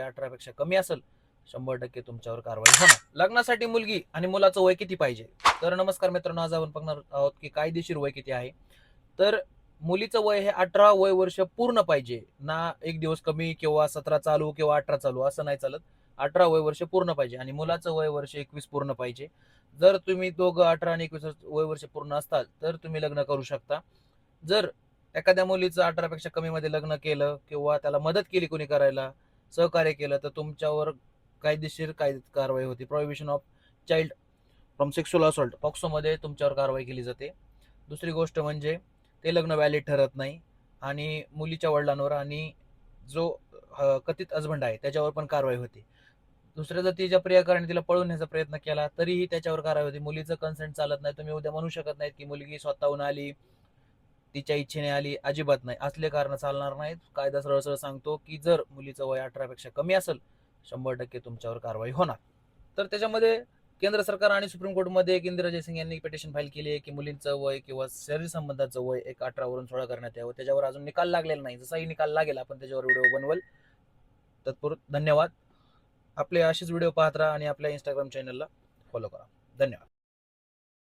18पेक्षा कमी असेल 100% तुमच्यावर कारवाई होणार. लग्नासाठी मुलगी आणि मुलाचं वय किती पाहिजे? तर नमस्कार मित्रांनो, आज आपण बघणार आहोत की कायदेशीर वय किती आहे. तर मुलीचं वय हे 18 वय वर्ष पूर्ण पाहिजे ना. एक दिवस कमी किंवा 17 चालू किंवा 18 चालू असं नाही चालत. 18 वय वर्ष पूर्ण पाहिजे आणि मुलाचं वय वर्ष 21 पूर्ण पाहिजे. जर तुम्ही दोघं 18 आणि 21 वय वर्ष पूर्ण असताल तर तुम्ही लग्न करू शकता. जर एखाद्या मुलीचं 18पेक्षा कमी मध्ये लग्न केलं किंवा त्याला मदत केली कोणी करायला, सहकार्य केलं, तर तुमच्यावर कायदेशीर कारवाई होती. Prohibition of child from sexual assault POCSO मध्ये तुमच्यावर कारवाई केली जाते. दुसरी गोष्ट म्हणजे ते लग्न व्हॅलिड ठरत नाही आणि मुलीच्या वडिलांवर आणि जो कथित हजबंड आहे त्याच्यावर पण कारवाई होती. दुसऱ्या जर तिच्या प्रियकराने तिला पळून नेण्याचा प्रयत्न केला तरीही त्याच्यावर कारवाई होती. मुलीचं कन्सेंट चालत नाही. तुम्ही उद्या म्हणू शकत नाहीत की मुलगी स्वतःहून आली, तिच्या इच्छेने आली. अजिबात नाही, असले कारण चालणार नाहीत. कायदा सरळ सरळ सांगतो की जर मुलीचं वय 18पेक्षा कमी असेल 100% तुमच्यावर कारवाई होणार. तर त्याच्यामध्ये केंद्र सरकार आणि सुप्रीम कोर्टमध्ये एक इंदिरा जयसिंग यांनी पिटिशन फाईल केली आहे की मुलींचं वय किंवा शरीर संबंधाचं वय 18 वरून 16 करण्यात यावं. त्याच्यावर अजून निकाल लागलेला नाही. जसाही निकाल लागेल आपण त्याच्यावर व्हिडिओ बनवल. तत्पूर्वी धन्यवाद. आपले असेच व्हिडिओ पाहत राहा आणि आपल्या इंस्टाग्राम चॅनलला फॉलो करा. धन्यवाद.